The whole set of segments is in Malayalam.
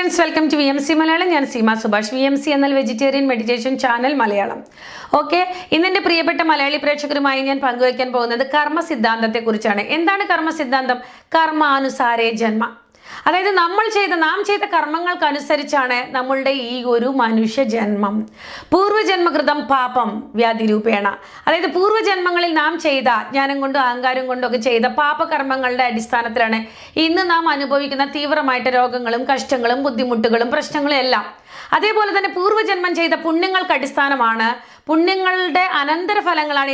Friends, welcome to VMC Malayalam. ഞാൻ സീമ സുഭാഷ്. VMC എന്നാൽ vegetarian meditation channel Malayalam. Okay, ഇന്നെൻ്റെ പ്രിയപ്പെട്ട മലയാളി പ്രേക്ഷകരുമായി ഞാൻ പങ്കുവയ്ക്കാൻ പോകുന്നത് കർമ്മ സിദ്ധാന്തത്തെക്കുറിച്ചാണ്. എന്താണ് കർമ്മ സിദ്ധാന്തം? കർമാനുസാരേ ജന്മ. അതായത് നാം ചെയ്ത കർമ്മങ്ങൾക്കനുസരിച്ചാണ് നമ്മളുടെ ഈ ഒരു മനുഷ്യ ജന്മം. പൂർവ്വജന്മകൃതം പാപം വ്യാധിരൂപേണ. അതായത് പൂർവ്വജന്മങ്ങളിൽ നാം ചെയ്ത അജ്ഞാനം കൊണ്ടും അഹങ്കാരം കൊണ്ടും ഒക്കെ ചെയ്ത പാപകർമ്മങ്ങളുടെ അടിസ്ഥാനത്തിലാണ് ഇന്ന് നാം അനുഭവിക്കുന്ന തീവ്രമായിട്ട് രോഗങ്ങളും കഷ്ടങ്ങളും ബുദ്ധിമുട്ടുകളും പ്രശ്നങ്ങളും എല്ലാം. അതേപോലെ തന്നെ പൂർവ്വജന്മം ചെയ്ത പുണ്യങ്ങൾക്ക് അടിസ്ഥാനമാണ്, പുണ്യങ്ങളുടെ അനന്തരഫലങ്ങളാണ്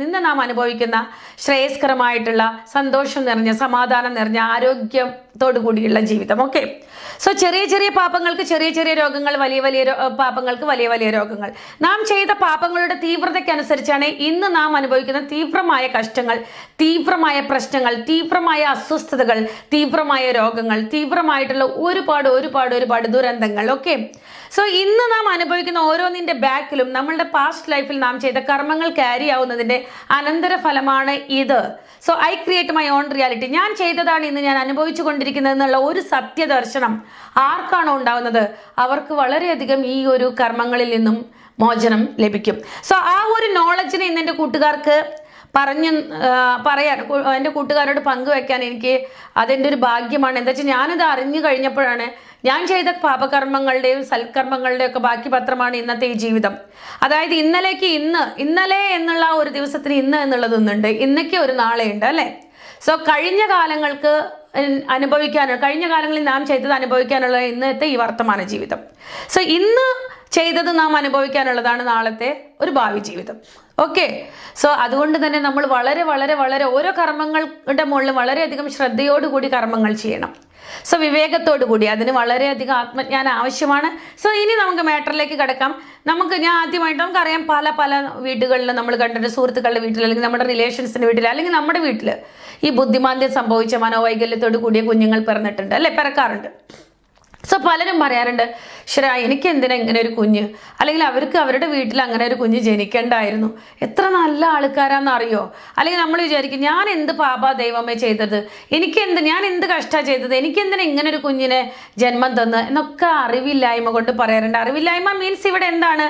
ഇന്ന് നാം അനുഭവിക്കുന്ന ശ്രേയസ്കരമായിട്ടുള്ള സന്തോഷം നിറഞ്ഞ സമാധാനം നിറഞ്ഞ ആരോഗ്യത്തോടു കൂടിയുള്ള ജീവിതം. ഓക്കെ, സോ ചെറിയ ചെറിയ പാപങ്ങൾക്ക് ചെറിയ ചെറിയ രോഗങ്ങൾ, വലിയ വലിയ പാപങ്ങൾക്ക് വലിയ വലിയ രോഗങ്ങൾ. നാം ചെയ്ത പാപങ്ങളുടെ തീവ്രതയ്ക്കനുസരിച്ചാണ് ഇന്ന് നാം അനുഭവിക്കുന്ന തീവ്രമായ കഷ്ടങ്ങൾ, തീവ്രമായ പ്രശ്നങ്ങൾ, തീവ്രമായ അസ്വസ്ഥതകൾ, തീവ്രമായ രോഗങ്ങൾ, തീവ്രമായിട്ടുള്ള ഒരുപാട് ദുരന്തങ്ങൾ. ഓക്കെ, സോ ഇന്ന് നാം അനുഭവിക്കുന്ന ഓരോന്നിൻ്റെ ബാക്കിലും നമ്മളുടെ പാസ്റ്റ് ലൈഫിൽ നാം ചെയ്ത കർമ്മങ്ങൾ ക്യാരി ആവുന്നതിൻ്റെ അനന്തരഫലമാണ് ഇത്. So I create my own reality. ഞാൻ ചെയ്തതാണ് ഇന്ന് ഞാൻ അനുഭവിച്ചു കൊണ്ടിരിക്കുന്നത് എന്നുള്ള ഒരു സത്യദർശനം ആർക്കാണോ ഉണ്ടാവുന്നത് അവർക്ക് വളരെയധികം ഈ ഒരു കർമ്മങ്ങളിൽ നിന്നും മോചനം ലഭിക്കും. സോ ആ ഒരു നോളജിനെ ഇന്ന് എൻ്റെ കൂട്ടുകാർക്ക് പറയാൻ, എൻ്റെ കൂട്ടുകാരോട് പങ്കുവെക്കാൻ അതെൻ്റെ ഒരു ഭാഗ്യമാണ്. എന്താ വെച്ചാൽ ഞാനത് അറിഞ്ഞു കഴിഞ്ഞപ്പോഴാണ് ഞാൻ ചെയ്ത പാപകർമ്മങ്ങളുടെയും സൽക്കർമ്മങ്ങളുടെയും ഒക്കെ ബാക്കി പത്രമാണ് ഇന്നത്തെ ഈ ജീവിതം. അതായത് ഇന്നലെ എന്നുള്ള ഒരു ദിവസത്തിന് ഇന്ന് എന്നുള്ളതൊന്നുണ്ട്, ഇന്നേക്ക് ഒരു നാളെ ഉണ്ട് അല്ലേ. സോ കഴിഞ്ഞ കാലങ്ങളിൽ നാം ചെയ്തത് അനുഭവിക്കാനുള്ള ഇന്നത്തെ ഈ വർത്തമാന ജീവിതം. സോ ഇന്ന് ചെയ്തത് നാം അനുഭവിക്കാനുള്ളതാണ് നാളത്തെ ഒരു ഭാവി ജീവിതം. ഓക്കെ, സോ അതുകൊണ്ട് തന്നെ നമ്മൾ വളരെ ഓരോ കർമ്മങ്ങളുടെ മുകളിൽ വളരെയധികം ശ്രദ്ധയോടുകൂടി കർമ്മങ്ങൾ ചെയ്യണം. സോ വിവേകത്തോടു കൂടി, അതിന് വളരെയധികം ആത്മജ്ഞാനം ആവശ്യമാണ്. സോ ഇനി നമുക്ക് മാറ്ററിലേക്ക് കിടക്കാം. ഞാൻ ആദ്യമായിട്ട് നമുക്കറിയാം, പല വീടുകളിൽ നമ്മൾ കണ്ടിട്ട്, സുഹൃത്തുക്കളുടെ വീട്ടിൽ അല്ലെങ്കിൽ നമ്മുടെ റിലേഷൻസിൻ്റെ വീട്ടിൽ അല്ലെങ്കിൽ നമ്മുടെ വീട്ടിൽ ഈ ബുദ്ധിമാന്ദ്യം സംഭവിച്ച മനോവൈകല്യത്തോടു കൂടിയ കുഞ്ഞുങ്ങൾ പിറന്നിട്ടുണ്ട് അല്ലെ, പിറക്കാറുണ്ട്. സോ പലരും പറയാറുണ്ട്, ശരാ എനിക്ക് എന്തിനാ ഇങ്ങനെ ഒരു കുഞ്ഞ്, അല്ലെങ്കിൽ അവർക്ക് അവരുടെ വീട്ടിൽ അങ്ങനെ ഒരു കുഞ്ഞ് ജനിക്കേണ്ടായിരുന്നു, എത്ര നല്ല ആൾക്കാരാണെന്നറിയോ. അല്ലെങ്കിൽ നമ്മൾ വിചാരിക്കും, ഞാൻ എന്ത് പാപാ ദൈവമേ ചെയ്തത്, ഞാൻ എന്ത് കഷ്ടമാണ് ചെയ്തത്, എനിക്കെന്തിനാ ഇങ്ങനെ ഒരു കുഞ്ഞിനെ ജന്മം തന്ന് എന്നൊക്കെ അറിവില്ലായ്മ കൊണ്ട് പറയാറുണ്ട്. അറിവില്ലായ്മ മീൻസ് ഇവിടെ എന്താണ്?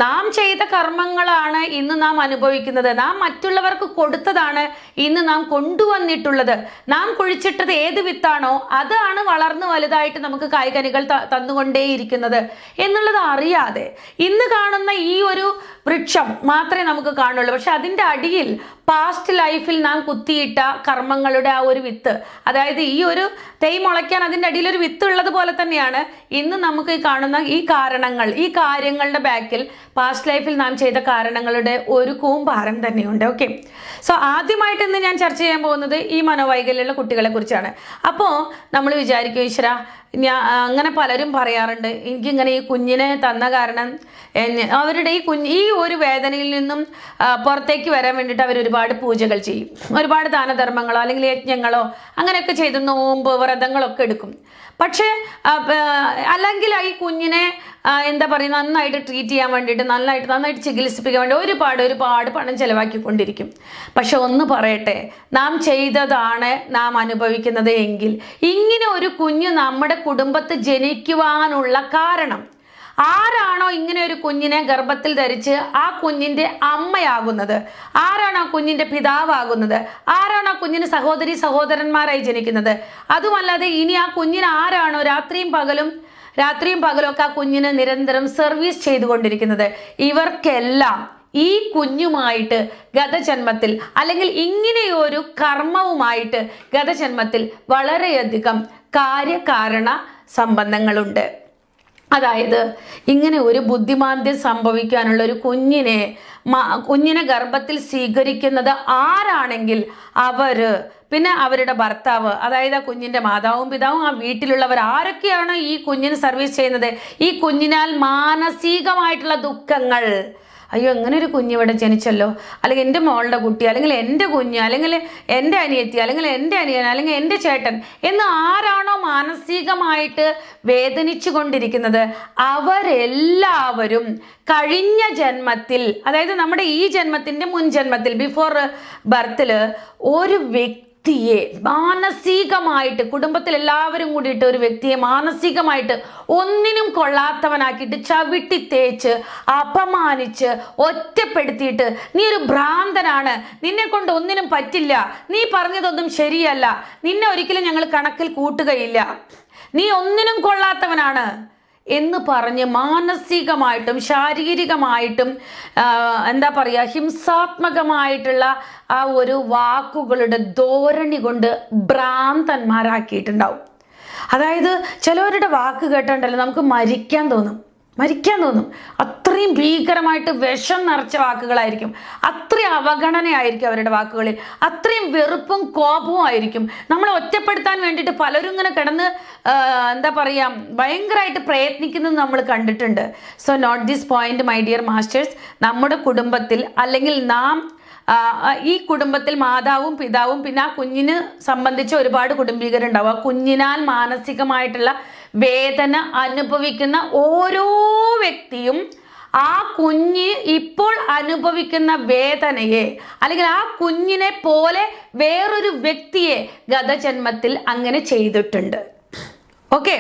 നാം ചെയ്ത കർമ്മങ്ങളാണ് ഇന്ന് നാം അനുഭവിക്കുന്നത്. നാം മറ്റുള്ളവർക്ക് കൊടുത്തതാണ് ഇന്ന് നാം കൊണ്ടുവന്നിട്ടുള്ളത്. നാം കുഴിച്ചിട്ടത് ഏത് വിത്താണോ അതാണ് വളർന്നു വലുതായിട്ട് നമുക്ക് കായ്കനികൾ തന്നുകൊണ്ടേയിരിക്കുന്നത് എന്നുള്ളത് അറിയാതെ ഇന്ന് കാണുന്ന ഈ ഒരു വൃക്ഷം മാത്രമേ നമുക്ക് കാണുള്ളൂ. പക്ഷെ അതിൻ്റെ അടിയിൽ പാസ്റ്റ് ലൈഫിൽ നാം കുത്തിയിട്ട കർമ്മങ്ങളുടെ ആ ഒരു വിത്ത്, അതായത് ഈ ഒരു തൈ മുളയ്ക്കാൻ അതിൻ്റെ അടിയിൽ ഒരു വിത്ത് ഉള്ളത് പോലെ തന്നെയാണ് ഇന്ന് നമുക്ക് ഈ കാണുന്ന ഈ കാര്യങ്ങളുടെ ബാക്കിൽ പാസ്റ്റ് ലൈഫിൽ നാം ചെയ്ത കാരണങ്ങളുടെ ഒരു കൂമ്പാരം തന്നെയുണ്ട്. ഓക്കെ, സോ ആദ്യമായിട്ട് ഇന്ന് ഞാൻ ചർച്ച ചെയ്യാൻ പോകുന്നത് ഈ മനോവൈകല്യമുള്ള കുട്ടികളെ കുറിച്ചാണ്. അപ്പോൾ നമ്മൾ വിചാരിക്കും, ഈശ്വര, അങ്ങനെ പലരും പറയാറുണ്ട്, എനിക്കിങ്ങനെ ഈ കുഞ്ഞിനെ തന്ന കാരണം അവരുടെ ഈ ഒരു വേദനയിൽ നിന്നും പുറത്തേക്ക് വരാൻ വേണ്ടിയിട്ട് അവർ ഒരുപാട് പൂജകൾ ചെയ്യും, ഒരുപാട് ദാനധർമ്മങ്ങളോ അല്ലെങ്കിൽ യജ്ഞങ്ങളോ അങ്ങനെയൊക്കെ ചെയ്ത് നോമ്പ് വ്രതങ്ങളൊക്കെ എടുക്കും. പക്ഷേ അല്ലെങ്കിൽ ഈ കുഞ്ഞിനെ നന്നായിട്ട് ട്രീറ്റ് ചെയ്യാൻ വേണ്ടിയിട്ട് നന്നായിട്ട് ചികിത്സിപ്പിക്കാൻ വേണ്ടി ഒരുപാട് പണം ചെലവാക്കിക്കൊണ്ടിരിക്കും. പക്ഷെ ഒന്ന് പറയട്ടെ, നാം ചെയ്തതാണ് നാം അനുഭവിക്കുന്നത് എങ്കിൽ ഇങ്ങനെ ഒരു കുഞ്ഞ് നമ്മുടെ കുടുംബത്ത് ജനിക്കുവാനുള്ള കാരണം, ആരാണോ ഇങ്ങനെ ഒരു കുഞ്ഞിനെ ഗർഭത്തിൽ ധരിച്ച് ആ കുഞ്ഞിൻ്റെ അമ്മയാകുന്നത്, ആരാണ് ആ കുഞ്ഞിൻ്റെ പിതാവാകുന്നത്, ആരാണ് ആ കുഞ്ഞിന് സഹോദരന്മാരായി ജനിക്കുന്നത്, അതുമല്ലാതെ ഇനി ആ കുഞ്ഞിന് ആരാണോ രാത്രിയും പകലും ഒക്കെ ആ കുഞ്ഞിന് നിരന്തരം സർവീസ് ചെയ്തുകൊണ്ടിരിക്കുന്നത്, ഇവർക്കെല്ലാം ഈ കുഞ്ഞുമായിട്ട് ഗതജന്മത്തിൽ അല്ലെങ്കിൽ ഇങ്ങനെയൊരു കർമ്മവുമായിട്ട് ഗതജന്മത്തിൽ വളരെയധികം കാര്യകാരണ സംബന്ധങ്ങളുണ്ട്. അതായത് ഇങ്ങനെ ഒരു ബുദ്ധിമാന്ദ്യം സംഭവിക്കാനുള്ള ഒരു കുഞ്ഞിനെ ഗർഭത്തിൽ സ്വീകരിക്കുന്നത് ആരാണെങ്കിൽ പിന്നെ അവരുടെ ഭർത്താവ്, അതായത് ആ കുഞ്ഞിൻ്റെ മാതാവും പിതാവും, ആ വീട്ടിലുള്ളവർ ആരൊക്കെയാണ് ഈ കുഞ്ഞിന് സർവീസ് ചെയ്യുന്നത്, ഈ കുഞ്ഞിനാൽ മാനസികമായിട്ടുള്ള ദുഃഖങ്ങൾ, അയ്യോ എങ്ങനെ ഒരു കുഞ്ഞ് ഇവിടെ ജനിച്ചല്ലോ, അല്ലെങ്കിൽ എൻ്റെ മോളുടെ കുട്ടി, അല്ലെങ്കിൽ എൻ്റെ കുഞ്ഞ്, അല്ലെങ്കിൽ എൻ്റെ അനിയത്തി, അല്ലെങ്കിൽ എൻ്റെ അനിയൻ, അല്ലെങ്കിൽ എൻ്റെ ചേട്ടൻ എന്ന് ആരാണോ മാനസികമായിട്ട് വേദനിച്ചു കൊണ്ടിരിക്കുന്നത് അവരെല്ലാവരും കഴിഞ്ഞ ജന്മത്തിൽ, അതായത് നമ്മുടെ ഈ ജന്മത്തിൻ്റെ മുൻ ജന്മത്തിൽ, ബിഫോർ ബർത്തിൽ ഒരു വ്യക്തി വ്യക്തിയെ മാനസികമായിട്ട്, കുടുംബത്തിൽ എല്ലാവരും കൂടിയിട്ട് ഒരു വ്യക്തിയെ മാനസികമായിട്ട് ഒന്നിനും കൊള്ളാത്തവനാക്കിയിട്ട് ചവിട്ടി തേച്ച് അപമാനിച്ച് ഒറ്റപ്പെടുത്തിയിട്ട് നീ ഒരു ഭ്രാന്തനാണ്, നിന്നെ കൊണ്ട് ഒന്നിനും പറ്റില്ല, നീ പറഞ്ഞതൊന്നും ശരിയല്ല, നിന്നെ ഒരിക്കലും ഞങ്ങൾ കണക്കിൽ കൂട്ടുകയില്ല, നീ ഒന്നിനും കൊള്ളാത്തവനാണ് എന്ന് പറഞ്ഞ് മാനസികമായിട്ടും ശാരീരികമായിട്ടും എന്താ പറയുക, ഹിംസാത്മകമായിട്ടുള്ള ആ ഒരു വാക്കുകളുടെ ധോരണി കൊണ്ട് ഭ്രാന്തന്മാരാക്കിയിട്ടുണ്ടാവും. അതായത് ചിലവരുടെ വാക്ക് കേട്ടുണ്ടല്ലോ നമുക്ക് മരിക്കാൻ തോന്നും. അത്രയും ഭീകരമായിട്ട് വിഷം നിറച്ച വാക്കുകളായിരിക്കും, അത്രയും അവഗണനയായിരിക്കും അവരുടെ വാക്കുകളിൽ, അത്രയും വെറുപ്പും കോപവും ആയിരിക്കും. നമ്മളെ ഒറ്റപ്പെടുത്താൻ വേണ്ടിയിട്ട് പലരും ഇങ്ങനെ കിടന്ന് എന്താ പറയുക ഭയങ്കരമായിട്ട് പ്രയത്നിക്കുന്നത് നമ്മൾ കണ്ടിട്ടുണ്ട്. So note this point my dear masters. നമ്മുടെ കുടുംബത്തിൽ അല്ലെങ്കിൽ നാം ഈ കുടുംബത്തിൽ മാതാവും പിതാവും പിന്നെ ആ കുഞ്ഞിന് സംബന്ധിച്ച് ഒരുപാട് കുടുംബീകരുണ്ടാവും. ആ കുഞ്ഞിനാൽ മാനസികമായിട്ടുള്ള വേദന അനുഭവിക്കുന്ന ഓരോ വ്യക്തിയും ആ കുഞ്ഞ് ഇപ്പോൾ അനുഭവിക്കുന്ന വേദനയെ അല്ലെങ്കിൽ ആ കുഞ്ഞിനെ പോലെ വേറൊരു വ്യക്തിയെ ഗതജന്മത്തിൽ അങ്ങനെ ചെയ്തിട്ടുണ്ട്. ഓക്കെ,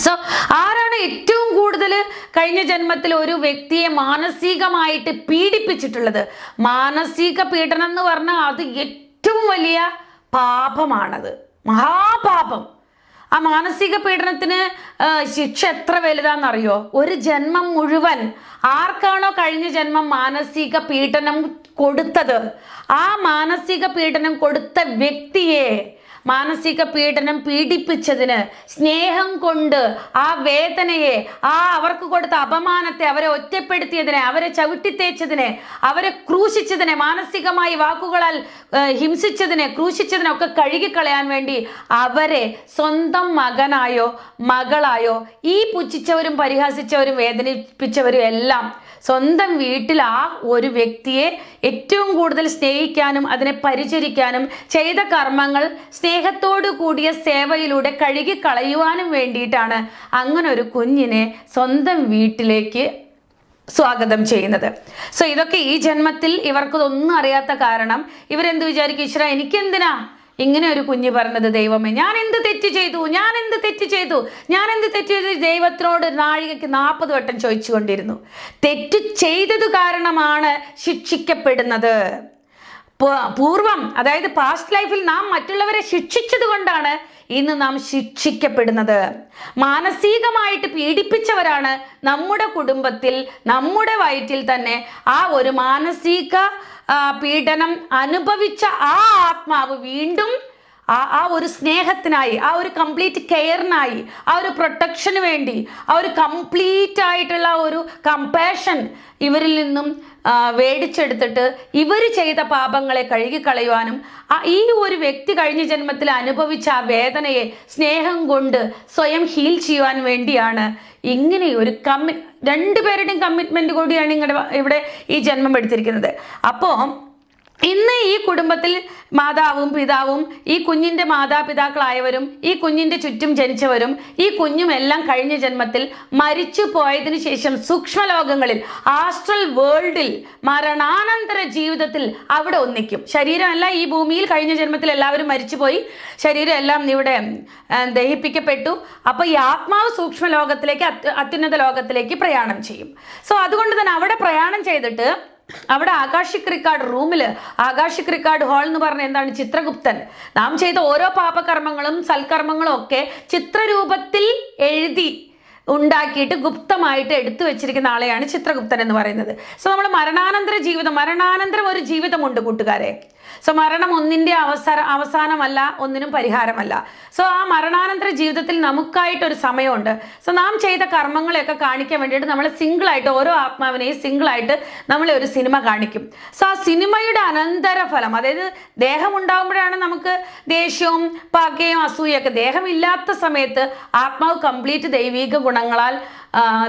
സോ ആരാണ് ഏറ്റവും കൂടുതൽ കഴിഞ്ഞ ജന്മത്തിൽ ഒരു വ്യക്തിയെ മാനസികമായിട്ട് പീഡിപ്പിച്ചിട്ടുള്ളത്? മാനസിക പീഡനം എന്ന് പറഞ്ഞാൽ അത് ഏറ്റവും വലിയ പാപമാണത്, മഹാപാപം. ആ മാനസിക പീഡനത്തിന് ശിക്ഷ എത്ര വലുതാണെന്നറിയോ? ഒരു ജന്മം മുഴുവൻ ആർക്കാണോ കഴിഞ്ഞ ജന്മം മാനസിക പീഡനം കൊടുത്തത്, ആ മാനസിക പീഡനം കൊടുത്ത വ്യക്തിയെ മാനസിക പീഡനം പീഡിപ്പിച്ചതിന് സ്നേഹം കൊണ്ട് ആ വേദനയെ, ആ അവർക്ക് കൊടുത്ത അപമാനത്തെ, അവരെ ഒറ്റപ്പെടുത്തിയതിനെ, അവരെ ചവിട്ടിത്തേച്ചതിനെ, അവരെ ക്രൂശിച്ചതിനെ, മാനസികമായി വാക്കുകളാൽ ഹിംസിച്ചതിനെ, ക്രൂശിച്ചതിനെ ഒക്കെ കഴുകിക്കളയാൻ വേണ്ടി അവരെ സ്വന്തം മകനായോ മകളായോ ഈ പുച്ഛിച്ചവരും പരിഹസിച്ചവരും വേദനിപ്പിച്ചവരും എല്ലാം സ്വന്തം വീട്ടിൽ ആ ഒരു വ്യക്തിയെ ഏറ്റവും കൂടുതൽ സ്നേഹിക്കാനും അതിനെ പരിചരിക്കാനും ചെയ്ത കർമ്മങ്ങൾ സ്നേഹത്തോടു കൂടിയ സേവയിലൂടെ കഴുകിക്കളയുവാനും വേണ്ടിയിട്ടാണ് അങ്ങനെ ഒരു കുഞ്ഞിനെ സ്വന്തം വീട്ടിലേക്ക് സ്വാഗതം ചെയ്യുന്നത്. സോ ഇതൊക്കെ ഈ ജന്മത്തിൽ ഇവർക്കൊന്നും അറിയാത്ത കാരണം ഇവരെന്ത് വിചാരിക്കും, ഈശ്വര എനിക്കെന്തിനാ ഇങ്ങനെ ഒരു കുഞ്ഞ് പറഞ്ഞത്, ദൈവമേ ഞാൻ എന്ത് തെറ്റ് ചെയ്തു, ദൈവത്തിനോട് നാഴികയ്ക്ക് 40 വട്ടം ചോദിച്ചുകൊണ്ടിരുന്നു. തെറ്റ് ചെയ്തത് കാരണമാണ് ശിക്ഷിക്കപ്പെടുന്നത്. പൂർവം, അതായത് പാസ്റ്റ് ലൈഫിൽ നാം മറ്റുള്ളവരെ ശിക്ഷിച്ചത് കൊണ്ടാണ് ഇന്ന് നാം ശിക്ഷിക്കപ്പെടുന്നത്. മാനസികമായിട്ട് പീഡിപ്പിച്ചവരാണ് നമ്മുടെ കുടുംബത്തിൽ, നമ്മുടെ വയറ്റിൽ തന്നെ ആ ഒരു മാനസിക പീഡനം അനുഭവിച്ച ആ ആത്മാവ് വീണ്ടും ആ ഒരു സ്നേഹത്തിനായി, ആ ഒരു കംപ്ലീറ്റ് കെയറിനായി, ആ ഒരു പ്രൊട്ടക്ഷന് വേണ്ടി, ആ ഒരു കംപ്ലീറ്റ് ആയിട്ടുള്ള ഒരു കമ്പാഷൻ ഇവരിൽ നിന്നും വേടിച്ചെടുത്തിട്ട് ഇവർ ചെയ്ത പാപങ്ങളെ കഴുകിക്കളയുവാനും ഈ ഒരു വ്യക്തി കഴിഞ്ഞ ജന്മത്തിൽ അനുഭവിച്ച ആ വേദനയെ സ്നേഹം കൊണ്ട് സ്വയം ഹീൽ ചെയ്യുവാൻ വേണ്ടിയാണ് ഇങ്ങനെ ഒരു രണ്ടുപേരുടെയും കമ്മിറ്റ്മെന്റ് കൂടിയാണ് ഇവിടെ ഈ ജന്മം എടുത്തിരിക്കുന്നത്. അപ്പോൾ ഇന്ന് ഈ കുടുംബത്തിൽ മാതാവും പിതാവും ഈ കുഞ്ഞിൻ്റെ മാതാപിതാക്കളായവരും ഈ കുഞ്ഞിൻ്റെ ചുറ്റും ജനിച്ചവരും ഈ കുഞ്ഞും എല്ലാം കഴിഞ്ഞ ജന്മത്തിൽ മരിച്ചു പോയതിനു ശേഷം സൂക്ഷ്മലോകങ്ങളിൽ ആസ്ട്രൽ വേൾഡിൽ മരണാനന്തര ജീവിതത്തിൽ അവിടെ ഒന്നിക്കും. ശരീരമെല്ലാം ഈ ഭൂമിയിൽ കഴിഞ്ഞ ജന്മത്തിൽ എല്ലാവരും മരിച്ചുപോയി, ശരീരം എല്ലാം ഇവിടെ ദഹിപ്പിക്കപ്പെട്ടു. അപ്പോൾ ഈ ആത്മാവ് സൂക്ഷ്മലോകത്തിലേക്ക് അത്യുന്നത ലോകത്തിലേക്ക് പ്രയാണം ചെയ്യും. സോ അതുകൊണ്ട് തന്നെ അവിടെ പ്രയാണം ചെയ്തിട്ട് അവിടെ ആകാശിക് റിക്കാർഡ് റൂമിൽ, ആകാശിക് റിക്കാർഡ് ഹാൾ എന്ന് പറഞ്ഞ എന്താണ്, ചിത്രഗുപ്തൻ നാം ചെയ്ത ഓരോ പാപകർമ്മങ്ങളും സൽക്കർമ്മങ്ങളും ഒക്കെ ചിത്രരൂപത്തിൽ എഴുതി ഉണ്ടാക്കിയിട്ട് ഗുപ്തമായിട്ട് എടുത്തു വെച്ചിരിക്കുന്ന ആളെയാണ് ചിത്രഗുപ്തൻ എന്ന് പറയുന്നത്. സോ നമ്മൾ മരണാനന്തര ജീവിതം, മരണാനന്തരം ഒരു ജീവിതമുണ്ട് കൂട്ടുകാരെ. സോ മരണം ഒന്നിൻ്റെ അവസാനമല്ല, ഒന്നിനും പരിഹാരമല്ല. സോ ആ മരണാനന്തര ജീവിതത്തിൽ നമുക്കായിട്ടൊരു സമയമുണ്ട്. സോ നാം ചെയ്ത കർമ്മങ്ങളെയൊക്കെ കാണിക്കാൻ വേണ്ടിയിട്ട് നമ്മൾ സിംഗിളായിട്ട് ഓരോ ആത്മാവിനെയും സിംഗിളായിട്ട് നമ്മളെ ഒരു സിനിമ കാണിക്കും. സോ ആ സിനിമയുടെ അനന്തരഫലം, അതായത് ദേഹം ഉണ്ടാകുമ്പോഴാണ് നമുക്ക് ദേഷ്യവും പകയും അസൂയൊക്കെ. ദേഹമില്ലാത്ത സമയത്ത് ആത്മാവ് കംപ്ലീറ്റ് ദൈവിക ഗുണങ്ങളാൽ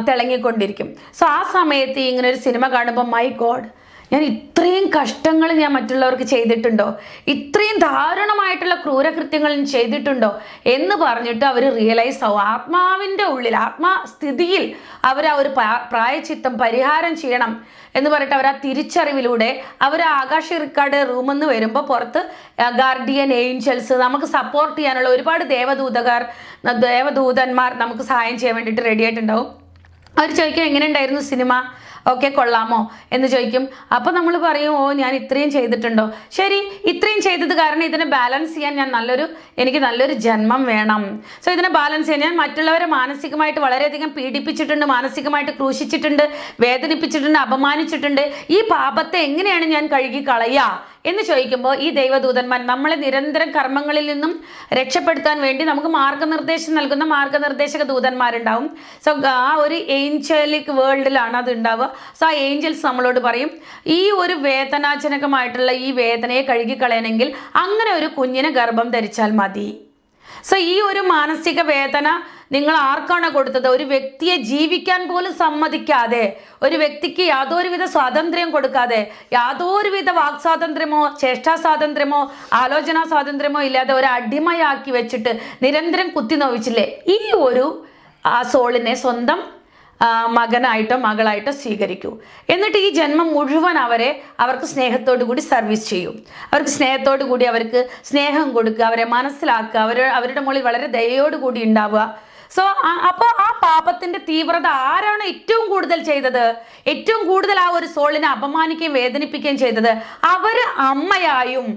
തിളങ്ങിക്കൊണ്ടിരിക്കും. സോ ആ സമയത്ത് ഇങ്ങനെ ഒരു സിനിമ കാണുമ്പോൾ മൈ ഗോഡ് ഞാൻ ഇത്രയും കഷ്ടങ്ങൾ ഞാൻ മറ്റുള്ളവർക്ക് ചെയ്തിട്ടുണ്ടോ, ഇത്രയും ദാരുണമായിട്ടുള്ള ക്രൂരകൃത്യങ്ങൾ ചെയ്തിട്ടുണ്ടോ എന്ന് പറഞ്ഞിട്ട് അവർ റിയലൈസ് ആവും. ആത്മാവിൻ്റെ ഉള്ളിൽ, ആത്മസ്ഥിതിയിൽ അവർ ആ ഒരു പ്രായച്ചിത്തം പരിഹാരം ചെയ്യണം എന്ന് പറഞ്ഞിട്ട് അവർ ആ തിരിച്ചറിവിലൂടെ അവർ ആകാശ റിക്കാർഡ് റൂമിൽ നിന്ന് വരുമ്പോൾ പുറത്ത് ഗാർഡിയൻ ഏഞ്ചൽസ്, നമുക്ക് സപ്പോർട്ട് ചെയ്യാനുള്ള ഒരുപാട് ദേവദൂതന്മാർ നമുക്ക് സഹായം ചെയ്യാൻ വേണ്ടിയിട്ട് റെഡി ആയിട്ടുണ്ടാവും. അവർ ചോദിക്കും എങ്ങനെ ഉണ്ടായിരുന്നു സിനിമ, ഓക്കെ കൊള്ളാമോ എന്ന് ചോദിക്കും. അപ്പോൾ നമ്മൾ പറയും ഓ ഞാൻ ഇത്രയും ചെയ്തിട്ടുണ്ടോ, ശരി ഇത്രയും ചെയ്തത് കാരണം ഇതിനെ ബാലൻസ് ചെയ്യാൻ എനിക്ക് നല്ലൊരു ജന്മം വേണം. സോ ഇതിനെ ബാലൻസ് ചെയ്യാൻ ഞാൻ മറ്റുള്ളവരെ മാനസികമായിട്ട് വളരെയധികം പീഡിപ്പിച്ചിട്ടുണ്ട്, മാനസികമായിട്ട് ക്രൂശിച്ചിട്ടുണ്ട്, വേദനിപ്പിച്ചിട്ടുണ്ട്, അപമാനിച്ചിട്ടുണ്ട്. ഈ പാപത്തെ എങ്ങനെയാണ് ഞാൻ കഴുകി കളയുക എന്ന് ചോദിക്കുമ്പോൾ ഈ ദൈവദൂതന്മാർ നമ്മളെ നിരന്തരം കർമ്മങ്ങളിൽ നിന്നും രക്ഷപ്പെടുത്താൻ വേണ്ടി നമുക്ക് മാർഗനിർദ്ദേശം നൽകുന്ന മാർഗനിർദ്ദേശക ദൂതന്മാരുണ്ടാവും. സോ ആ ഒരു ഏഞ്ചലിക് വേൾഡിലാണ് അത് ഉണ്ടാവുക. സോ ആ ഏഞ്ചൽസ് നമ്മളോട് പറയും ഈ ഒരു വേദനാജനകമായിട്ടുള്ള ഈ വേദനയെ കഴുകിക്കളയണമെങ്കിൽ അങ്ങനെ ഒരു കുഞ്ഞിനെ ഗർഭം ധരിച്ചാൽ മതി. സോ ഈ ഒരു മാനസിക വേദന നിങ്ങൾ ആർക്കാണ് കൊടുത്തത്? ഒരു വ്യക്തിയെ ജീവിക്കാൻ പോലും സമ്മതിക്കാതെ, ഒരു വ്യക്തിക്ക് യാതൊരുവിധ സ്വാതന്ത്ര്യം കൊടുക്കാതെ, യാതൊരുവിധ വാക് സ്വാതന്ത്ര്യമോ ചേഷ്ടാ സ്വാതന്ത്ര്യമോ ആലോചനാ സ്വാതന്ത്ര്യമോ ഇല്ലാതെ ഒരു അടിമയാക്കി വെച്ചിട്ട് നിരന്തരം കുത്തി നോവിച്ചില്ലേ, ഈ ഒരു ആ സോളിനെ സ്വന്തം മകനായിട്ടോ മകളായിട്ടോ സ്വീകരിക്കൂ. എന്നിട്ട് ഈ ജന്മം മുഴുവൻ അവർക്ക് സ്നേഹത്തോടു കൂടി സർവീസ് ചെയ്യും. അവർക്ക് സ്നേഹത്തോടു കൂടി അവർക്ക് സ്നേഹം കൊടുക്കുക, അവരെ മനസ്സിലാക്കുക, അവരുടെ മുകളിൽ വളരെ ദയയോടുകൂടി ഉണ്ടാവുക. സോ അപ്പോൾ ആ പാപത്തിന്റെ തീവ്രത ആരാണ് ഏറ്റവും കൂടുതൽ ചെയ്തത്? ഏറ്റവും കൂടുതൽ ആ ഒരു സോളിനെ അപമാനിക്കുകയും വേദനിപ്പിക്കുകയും ചെയ്തത് അവര് അമ്മയായും,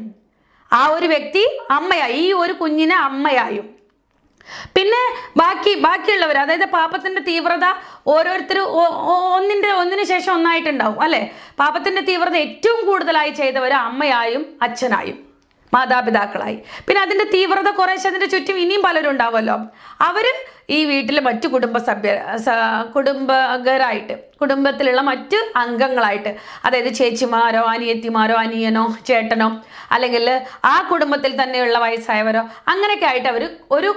ആ ഒരു വ്യക്തി അമ്മയായി, ഈ ഒരു കുഞ്ഞിനെ അമ്മയായും. പിന്നെ ബാക്കിയുള്ളവർ, അതായത് പാപത്തിന്റെ തീവ്രത ഓരോരുത്തരും ഒന്നിന് ശേഷം ഒന്നായിട്ടുണ്ടാവും അല്ലെ. പാപത്തിന്റെ തീവ്രത ഏറ്റവും കൂടുതലായി ചെയ്തവർ അമ്മയായും അച്ഛനായും മാതാപിതാക്കളായി. പിന്നെ അതിന്റെ തീവ്രത കുറേശ്ശെ അതിന്റെ ചുറ്റും ഇനിയും പലരും ഉണ്ടാവുമല്ലോ. അവര് ഈ വീട്ടിലെ മറ്റു കുടുംബകരായിട്ട്, കുടുംബത്തിലുള്ള മറ്റ് അംഗങ്ങളായിട്ട്, അതായത് ചേച്ചിമാരോ അനിയത്തിമാരോ അനിയനോ ചേട്ടനോ അല്ലെങ്കിൽ ആ കുടുംബത്തിൽ തന്നെയുള്ള വയസ്സായവരോ അങ്ങനെയൊക്കെ ആയിട്ട് അവർ ഒരു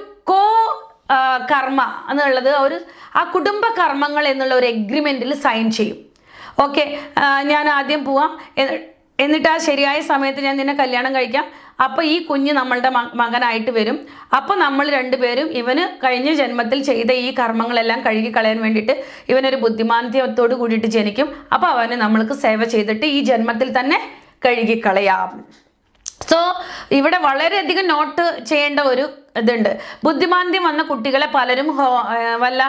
കർമ്മ എന്നുള്ളത് ആ കുടുംബ കർമ്മങ്ങൾ എന്നുള്ള ഒരു എഗ്രിമെന്റിൽ സൈൻ ചെയ്യും. ഓക്കെ, ഞാൻ ആദ്യം പോവാം, എന്നിട്ട് ആ ശരിയായ സമയത്ത് ഞാൻ നിന്നെ കല്യാണം കഴിക്കാം, അപ്പോൾ ഈ കുഞ്ഞ് നമ്മളുടെ മകനായിട്ട് വരും. അപ്പോൾ നമ്മൾ രണ്ടുപേരും ഇവന് കഴിഞ്ഞ ജന്മത്തിൽ ചെയ്ത ഈ കർമ്മങ്ങളെല്ലാം കഴുകി കളയാൻ വേണ്ടിയിട്ട് ഇവനൊരു ബുദ്ധിമാന്ദ്യത്തോട് കൂടിയിട്ട് ജനിക്കും. അപ്പോൾ അവന് നമ്മൾക്ക് സേവ ചെയ്തിട്ട് ഈ ജന്മത്തിൽ തന്നെ കഴുകിക്കളയാം. സോ ഇവിടെ വളരെയധികം നോട്ട് ചെയ്യേണ്ട ഒരു ഇതുണ്ട്. ബുദ്ധിമാന്ദ്യം വന്ന കുട്ടികളെ പലരും വല്ല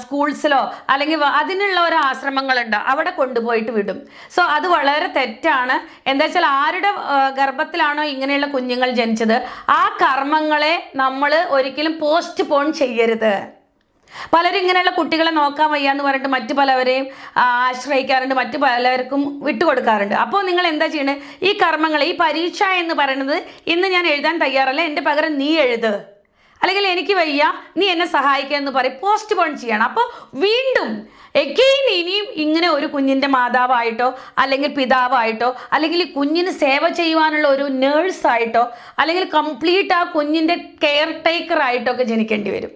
സ്കൂൾസിലോ അല്ലെങ്കിൽ അതിനുള്ള ഒരു ആശ്രമങ്ങളുണ്ട്, അവിടെ കൊണ്ടുപോയിട്ട് വിടും. സോ അത് വളരെ തെറ്റാണ്. എന്താ വെച്ചാൽ ആരുടെ ഗർഭത്തിലാണോ ഇങ്ങനെയുള്ള കുഞ്ഞുങ്ങൾ ജനിച്ചത് ആ കർമ്മങ്ങളെ നമ്മൾ ഒരിക്കലും പോസ്റ്റ് പോൺ ചെയ്യരുത്. പലരും ഇങ്ങനെയുള്ള കുട്ടികളെ നോക്കാൻ വയ്യ എന്ന് പറഞ്ഞിട്ട് മറ്റു പലവരെയും ആശ്രയിക്കാറുണ്ട്, മറ്റു പലർക്കും വിട്ടുകൊടുക്കാറുണ്ട്. അപ്പോൾ നിങ്ങൾ എന്താ ചെയ്യണേ? ഈ കർമ്മങ്ങളെ, ഈ പരീക്ഷ എന്ന് പറയുന്നത് ഇന്ന് ഞാൻ എഴുതാൻ തയ്യാറല്ല, എൻ്റെ പകരം നീ എഴുത്, അല്ലെങ്കിൽ എനിക്ക് വയ്യ നീ എന്നെ സഹായിക്കുക എന്ന് പറയും, പോസ്റ്റ് പോൺ ചെയ്യണം. അപ്പോൾ വീണ്ടും എഗെയിൻ ഇനിയും ഇങ്ങനെ ഒരു കുഞ്ഞിൻ്റെ മാതാവായിട്ടോ അല്ലെങ്കിൽ പിതാവായിട്ടോ അല്ലെങ്കിൽ ഈ കുഞ്ഞിന് സേവ ചെയ്യുവാനുള്ള ഒരു നേഴ്സായിട്ടോ അല്ലെങ്കിൽ കംപ്ലീറ്റ് ആ കുഞ്ഞിൻ്റെ കെയർ ടേക്കറായിട്ടോ ഒക്കെ ജനിക്കേണ്ടി വരും.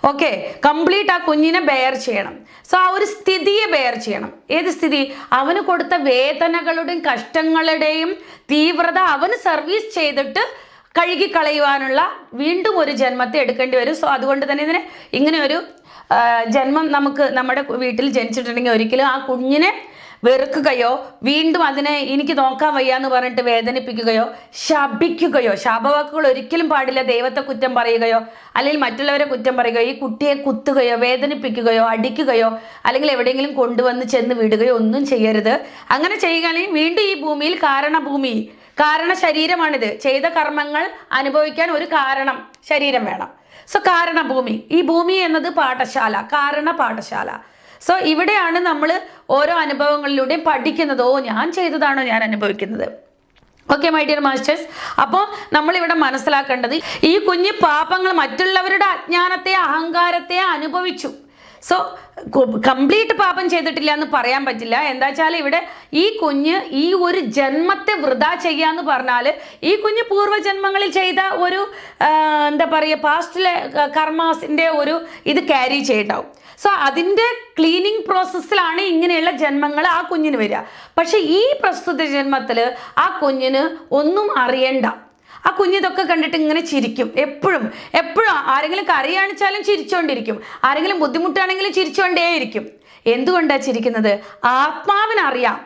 ഓക്കെ, കംപ്ലീറ്റ് ആ കുഞ്ഞിനെ ബെയർ ചെയ്യണം. സോ ആ ഒരു സ്ഥിതിയെ ബെയർ ചെയ്യണം. ഏത് സ്ഥിതി? അവന് കൊടുത്ത വേദനകളുടെയും കഷ്ടങ്ങളുടെയും തീവ്രത അവന് സർവീസ് ചെയ്തിട്ട് കഴുകിക്കളയുവാനുള്ള വീണ്ടും ഒരു ജന്മത്തെ എടുക്കേണ്ടി വരും. സോ അതുകൊണ്ട് തന്നെ ഇങ്ങനെ ഒരു ജന്മം നമുക്ക് നമ്മുടെ വീട്ടിൽ ജനിച്ചിട്ടുണ്ടെങ്കിൽ ഒരിക്കലും ആ കുഞ്ഞിനെ വെറുക്കുകയോ വീണ്ടും അതിനെ എനിക്ക് നോക്കാൻ വയ്യ എന്ന് പറഞ്ഞിട്ട് വേദനിപ്പിക്കുകയോ ശപിക്കുകയോ, ശാപവാക്കുകൾ ഒരിക്കലും പാടില്ല. ദൈവത്തെ കുറ്റം പറയുകയോ അല്ലെങ്കിൽ മറ്റുള്ളവരെ കുറ്റം പറയുകയോ ഈ കുട്ടിയെ കുത്തുകയോ വേദനിപ്പിക്കുകയോ അടിക്കുകയോ അല്ലെങ്കിൽ എവിടെയെങ്കിലും കൊണ്ടുവന്ന് ചെന്ന് വിടുകയോ ഒന്നും ചെയ്യരുത്. അങ്ങനെ ചെയ്യുകയാണെങ്കിൽ വീണ്ടും ഈ ഭൂമിയിൽ കാരണ ശരീരമാണിത്. ചെയ്ത കർമ്മങ്ങൾ അനുഭവിക്കാൻ ഒരു കാരണം ശരീരം വേണം. സോ കാരണഭൂമി, ഈ ഭൂമി എന്നത് പാഠശാല, കാരണ പാഠശാല. സോ ഇവിടെയാണ് നമ്മൾ ഓരോ അനുഭവങ്ങളിലൂടെയും പഠിക്കുന്നത്. ഓ ഞാൻ ചെയ്തതാണോ ഞാൻ അനുഭവിക്കുന്നത്. ഓക്കെ മൈ ഡിയർ മാസ്റ്റേഴ്സ്, അപ്പോൾ നമ്മളിവിടെ മനസ്സിലാക്കേണ്ടത് ഈ കുഞ്ഞ് പാപങ്ങൾ മറ്റുള്ളവരുടെ അജ്ഞാനത്തെ അഹങ്കാരത്തെ അനുഭവിച്ചു. സോ കംപ്ലീറ്റ് പാപം ചെയ്തിട്ടില്ല എന്ന് പറയാൻ പറ്റില്ല. എന്താ വെച്ചാൽ ഇവിടെ ഈ കുഞ്ഞ് ഈ ഒരു ജന്മത്തെ വൃഥാ ചെയ്യാന്ന് പറഞ്ഞാൽ ഈ കുഞ്ഞ് പൂർവ്വജന്മങ്ങളിൽ ചെയ്ത ഒരു എന്താ പറയുക പാസ്റ്റിലെ കർമാസിൻ്റെ ഒരു ഇത് ക്യാരി ചെയ്യണ്ടാവും. സോ അതിൻ്റെ ക്ലീനിങ് പ്രോസസ്സിലാണ് ഇങ്ങനെയുള്ള ജന്മങ്ങൾ ആ കുഞ്ഞിന് വരിക. പക്ഷെ ഈ പ്രസ്തുത ജന്മത്തിൽ ആ കുഞ്ഞിന് ഒന്നും അറിയണ്ട. ആ കുഞ്ഞിതൊക്കെ കണ്ടിട്ട് ഇങ്ങനെ ചിരിക്കും. എപ്പോഴും ആരെങ്കിലും കരയാണിച്ചാലും ചിരിച്ചുകൊണ്ടിരിക്കും, ആരെങ്കിലും ബുദ്ധിമുട്ടാണെങ്കിലും ചിരിച്ചുകൊണ്ടേയിരിക്കും. എന്തുകൊണ്ടാണ് ചിരിക്കുന്നത്? ആത്മാവിനറിയാം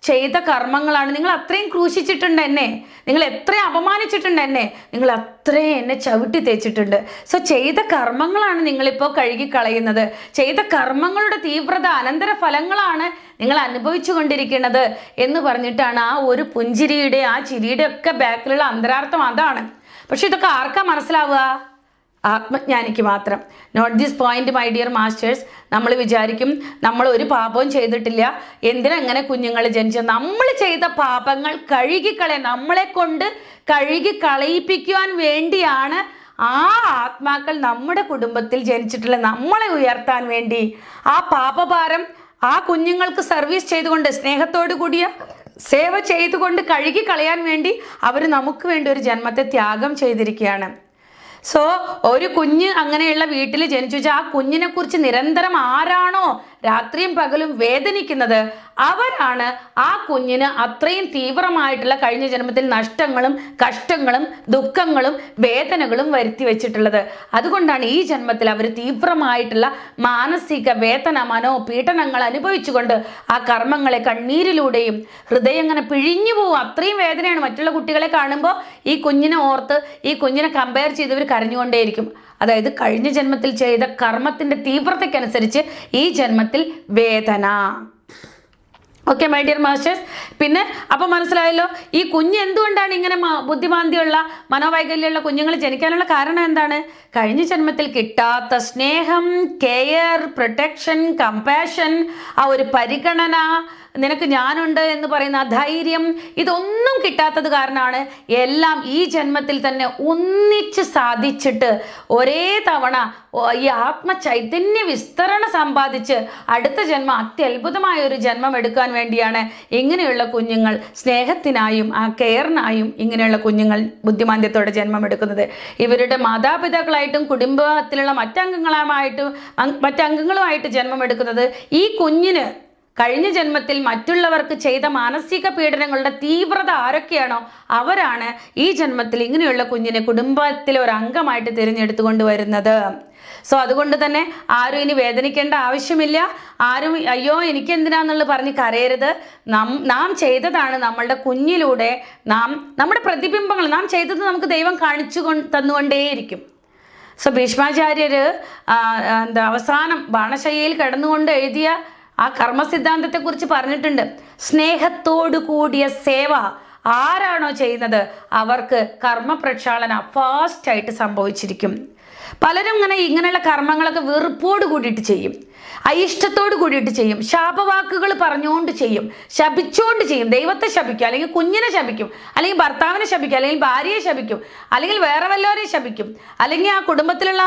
ചെയ്ത കർമ്മങ്ങളാണ്. നിങ്ങൾ അത്രയും ക്രൂശിച്ചിട്ടുണ്ട് എന്നെ, നിങ്ങൾ എത്രയും അപമാനിച്ചിട്ടുണ്ട് എന്നെ, നിങ്ങൾ അത്രയും എന്നെ ചവിട്ടി തേച്ചിട്ടുണ്ട്. സോ ചെയ്ത കർമ്മങ്ങളാണ് നിങ്ങളിപ്പോൾ കഴുകിക്കളയുന്നത്. ചെയ്ത കർമ്മങ്ങളുടെ തീവ്രത, അനന്തര ഫലങ്ങളാണ് നിങ്ങൾ അനുഭവിച്ചു കൊണ്ടിരിക്കുന്നത് എന്ന് പറഞ്ഞിട്ടാണ് ആ ഒരു പുഞ്ചിരിയുടെ ആ ചിരിയുടെ ഒക്കെ ബാക്കിലുള്ള അന്തരാർത്ഥം അതാണ്. പക്ഷെ ഇതൊക്കെ ആർക്കാ മനസ്സിലാവുക? ആത്മജ്ഞാനിക്ക് മാത്രം. Note this point my dear masters. നമ്മൾ വിചാരിക്കും നമ്മൾ ഒരു പാപവും ചെയ്തിട്ടില്ല, എന്തിനങ്ങനെ കുഞ്ഞുങ്ങൾ ജനിച്ചത്? നമ്മൾ ചെയ്ത പാപങ്ങൾ കഴുകിക്കളയാൻ, നമ്മളെ കൊണ്ട് കഴുകി കളയിപ്പിക്കുവാൻ വേണ്ടിയാണ് ആ ആത്മാക്കൾ നമ്മുടെ കുടുംബത്തിൽ ജനിച്ചിട്ടുള്ള നമ്മളെ ഉയർത്താൻ വേണ്ടി ആ പാപഭാരം ആ കുഞ്ഞുങ്ങൾക്ക് സർവീസ് ചെയ്തുകൊണ്ട്, സ്നേഹത്തോടു കൂടിയ സേവ ചെയ്തുകൊണ്ട് കഴുകി കളയാൻ വേണ്ടി അവർ നമുക്ക് വേണ്ടി ഒരു ജന്മത്തെ ത്യാഗം ചെയ്തിരിക്കുകയാണ്. സോ ഒരു കുഞ്ഞ് അങ്ങനെയുള്ള വീട്ടിൽ ജനിച്ചു വെച്ചാൽ ആ കുഞ്ഞിനെ കുറിച്ച് നിരന്തരം ആരാണോ രാത്രിയും പകലും വേദനിക്കുന്നത് അവരാണ് ആ കുഞ്ഞിന് അത്രയും തീവ്രമായിട്ടുള്ള കഴിഞ്ഞ ജന്മത്തിൽ നഷ്ടങ്ങളും കഷ്ടങ്ങളും ദുഃഖങ്ങളും വേദനകളും വരുത്തി വെച്ചിട്ടുള്ളത്. അതുകൊണ്ടാണ് ഈ ജന്മത്തിൽ അവർ തീവ്രമായിട്ടുള്ള മാനസിക വേദന, മനോപീഡനങ്ങൾ അനുഭവിച്ചുകൊണ്ട് ആ കർമ്മങ്ങളെ കണ്ണീരിലൂടെയും ഹൃദയം ഇങ്ങനെ പിഴിഞ്ഞു പോകും. അത്രയും വേദനയാണ്. മറ്റുള്ള കുട്ടികളെ കാണുമ്പോൾ ഈ കുഞ്ഞിനെ ഓർത്ത് ഈ കുഞ്ഞിനെ കമ്പയർ ചെയ്തവർ കരഞ്ഞുകൊണ്ടേയിരിക്കും. അതായത് കഴിഞ്ഞ ജന്മത്തിൽ ചെയ്ത കർമ്മത്തിന്റെ തീവ്രതയ്ക്കനുസരിച്ച് ഈ ജന്മത്തിൽ വേദന. Okay my dear masters. പിന്നെ അപ്പം മനസ്സിലായല്ലോ ഈ കുഞ്ഞ് എന്തുകൊണ്ടാണ് ഇങ്ങനെ ബുദ്ധിമാന്ദ്യമുള്ള മനോവൈകല്യമുള്ള കുഞ്ഞുങ്ങൾ ജനിക്കാനുള്ള കാരണം എന്താണ്? കഴിഞ്ഞ ജന്മത്തിൽ കിട്ടാത്ത സ്നേഹം, കെയർ, പ്രൊട്ടക്ഷൻ, കമ്പാഷൻ, ആ ഒരു പരിഗണന, നിനക്ക് ഞാനുണ്ട് എന്ന് പറയുന്ന ആ ധൈര്യം, ഇതൊന്നും കിട്ടാത്തത് കാരണമാണ് എല്ലാം ഈ ജന്മത്തിൽ തന്നെ ഒന്നിച്ച് സാധിച്ചിട്ട് ഒരേ തവണ ഈ ആത്മചൈതന്യ വിസ്തരണ സമ്പാദിച്ച് അടുത്ത ജന്മം അത്യത്ഭുതമായ ഒരു ജന്മം എടുക്കാൻ വേണ്ടിയാണ് ഇങ്ങനെയുള്ള കുഞ്ഞുങ്ങൾ സ്നേഹത്തിനായും ആ കെയറിനായും ഇങ്ങനെയുള്ള കുഞ്ഞുങ്ങൾ ബുദ്ധിമാന്ദ്യത്തോടെ ജന്മം എടുക്കുന്നത്. ഇവരുടെ മാതാപിതാക്കളായിട്ടും കുടുംബത്തിലുള്ള മറ്റംഗങ്ങളുമായിട്ട് ജന്മം എടുക്കുന്നത് ഈ കുഞ്ഞിന് കഴിഞ്ഞ ജന്മത്തിൽ മറ്റുള്ളവർക്ക് ചെയ്ത മാനസിക പീഡനങ്ങളുടെ തീവ്രത ആരൊക്കെയാണോ അവരാണ് ഈ ജന്മത്തിൽ ഇങ്ങനെയുള്ള കുഞ്ഞിനെ കുടുംബത്തിലെ ഒരു അംഗമായിട്ട് തിരഞ്ഞെടുത്തുകൊണ്ട് വരുന്നത്. സോ അതുകൊണ്ട് തന്നെ ആരും ഇനി വേദനിക്കേണ്ട ആവശ്യമില്ല. ആരും അയ്യോ എനിക്കെന്തിനാന്നുള്ളത് പറഞ്ഞ് കരയരുത്. നാം ചെയ്തതാണ് നമ്മളുടെ കുഞ്ഞിലൂടെ നമ്മുടെ പ്രതിബിംബങ്ങൾ നാം ചെയ്തത് നമുക്ക് ദൈവം കാണിച്ചു തന്നുകൊണ്ടേയിരിക്കും. സോ ഭീഷ്മാചാര്യർ അവസാനം ബാണശയ്യയിൽ കിടന്നുകൊണ്ട് എഴുതിയ ആ കർമ്മസിദ്ധാന്തത്തെക്കുറിച്ച് പറഞ്ഞിട്ടുണ്ട്. സ്നേഹത്തോടു കൂടിയ സേവ ആരാണോ ചെയ്യുന്നത് അവർക്ക് കർമ്മപ്രക്ഷാളന ഫാസ്റ്റായിട്ട് സംഭവിച്ചിരിക്കും. പലരും ഇങ്ങനെയുള്ള കർമ്മങ്ങളൊക്കെ വെറുപ്പോട് കൂടിയിട്ട് ചെയ്യും, അയിഷ്ടത്തോട് കൂടിയിട്ട് ചെയ്യും, ശാപവാക്കുകൾ പറഞ്ഞുകൊണ്ട് ചെയ്യും, ശപിച്ചുകൊണ്ട് ചെയ്യും. ദൈവത്തെ ശപിക്കും, അല്ലെങ്കിൽ കുഞ്ഞിനെ ശപിക്കും, അല്ലെങ്കിൽ ഭർത്താവിനെ ശപിക്കും, അല്ലെങ്കിൽ ഭാര്യയെ ശപിക്കും, അല്ലെങ്കിൽ വേറെ വല്ലവരെയും ശപിക്കും, അല്ലെങ്കിൽ ആ കുടുംബത്തിലുള്ള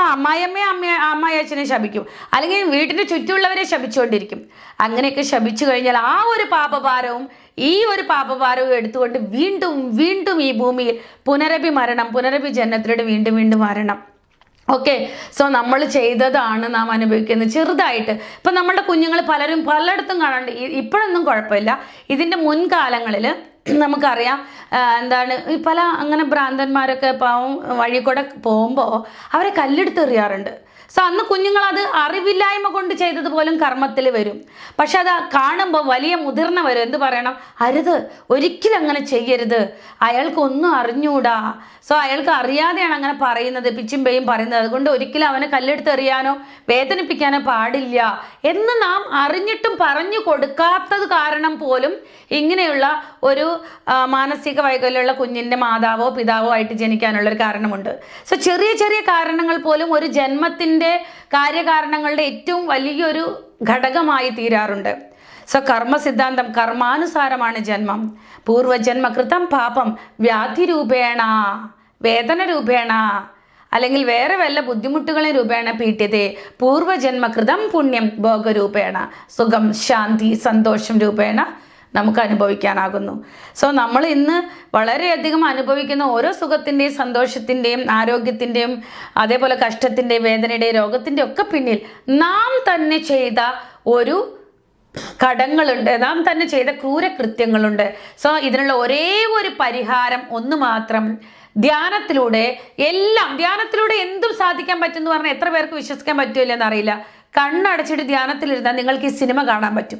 അമ്മായച്ചനെ ശപിക്കും, അല്ലെങ്കിൽ വീട്ടിൻ്റെ ചുറ്റുമുള്ളവരെ ശപിച്ചുകൊണ്ടിരിക്കും. അങ്ങനെയൊക്കെ ശപിച്ചു കഴിഞ്ഞാൽ ആ ഒരു പാപഭാരവും ഈ ഒരു പാപഭാരവും എടുത്തുകൊണ്ട് വീണ്ടും വീണ്ടും ഈ ഭൂമിയിൽ പുനരഭി ജന്മത്തിലൂടെ വീണ്ടും വീണ്ടും മരണം. ഓക്കെ. സോ നമ്മൾ ചെയ്തതാണ് നാം അനുഭവിക്കുന്നത് ചെറുതായിട്ട്. ഇപ്പം നമ്മുടെ കുഞ്ഞുങ്ങൾ പലയിടത്തും കാണാണ്ട്, ഇപ്പോഴൊന്നും കുഴപ്പമില്ല. ഇതിൻ്റെ മുൻകാലങ്ങളിൽ നമുക്കറിയാം പല അങ്ങനെ ഭ്രാന്തന്മാരൊക്കെ പാവം വഴി കൂടെ പോകുമ്പോൾ അവരെ കല്ലെടുത്തെറിയാറുണ്ട്. സോ അന്ന് കുഞ്ഞുങ്ങൾ അത് അറിവില്ലായ്മ കൊണ്ട് ചെയ്തത് പോലും കർമ്മത്തിൽ വരും. പക്ഷെ അത് കാണുമ്പോൾ വലിയ മുതിർന്നവരും എന്ത് പറയണം? അരുത്, ഒരിക്കലും അങ്ങനെ ചെയ്യരുത്, അയാൾക്കൊന്നും അറിഞ്ഞൂടാ. സോ അയാൾക്ക് അറിയാതെയാണ് അങ്ങനെ പറയുന്നത്, പിച്ചും പേയും പറയുന്നത്. അതുകൊണ്ട് ഒരിക്കലും അവനെ കല്ലെടുത്തെറിയാനോ വേദനിപ്പിക്കാനോ പാടില്ല എന്ന് നാം അറിഞ്ഞിട്ടും പറഞ്ഞു കൊടുക്കാത്തത് കാരണം പോലും ഇങ്ങനെയുള്ള ഒരു മാനസിക വൈകല്യമുള്ള കുഞ്ഞിൻ്റെ മാതാവോ പിതാവോ ആയിട്ട് ജനിക്കാനുള്ളൊരു കാരണമുണ്ട്. സോ ചെറിയ ചെറിയ കാരണങ്ങൾ പോലും ഒരു ജന്മത്തിൻ്റെ കാര്യകാരണങ്ങളുടെ ഏറ്റവും വലിയൊരു ഘടകമായി തീരാറുണ്ട്. സോ കർമ്മസിദ്ധാന്തം കർമാനുസാരമാണ് ജന്മം. പൂർവജന്മകൃതം പാപം വ്യാധിരൂപേണ, വേദന രൂപേണ, അല്ലെങ്കിൽ വേറെ വല്ല ബുദ്ധിമുട്ടുകളെ രൂപേണ പീഠ്യതേ പൂർവജന്മകൃതം പുണ്യം ഭോഗരൂപേണ സുഖം ശാന്തി സന്തോഷം രൂപേണ നമുക്ക് അനുഭവിക്കാനാകുന്നു. സോ നമ്മൾ ഇന്ന് വളരെയധികം അനുഭവിക്കുന്ന ഓരോ സുഖത്തിൻ്റെയും സന്തോഷത്തിൻ്റെയും ആരോഗ്യത്തിൻ്റെയും അതേപോലെ കഷ്ടത്തിൻ്റെയും വേദനയുടെയും രോഗത്തിൻ്റെ ഒക്കെ പിന്നിൽ നാം തന്നെ ചെയ്ത ഒരു കടങ്ങളുണ്ട്, നാം തന്നെ ചെയ്ത ക്രൂരകൃത്യങ്ങളുണ്ട്. സോ ഇതിനുള്ള ഒരേ ഒരു പരിഹാരം ഒന്ന് മാത്രം, ധ്യാനത്തിലൂടെ എന്തും സാധിക്കാൻ പറ്റും എന്ന് പറഞ്ഞാൽ എത്ര പേർക്ക് വിശ്വസിക്കാൻ പറ്റുമല്ലോ എന്നറിയില്ല. കണ്ണടച്ചിട്ട് ധ്യാനത്തിലിരുന്നാൽ നിങ്ങൾക്ക് ഈ സിനിമ കാണാൻ പറ്റും.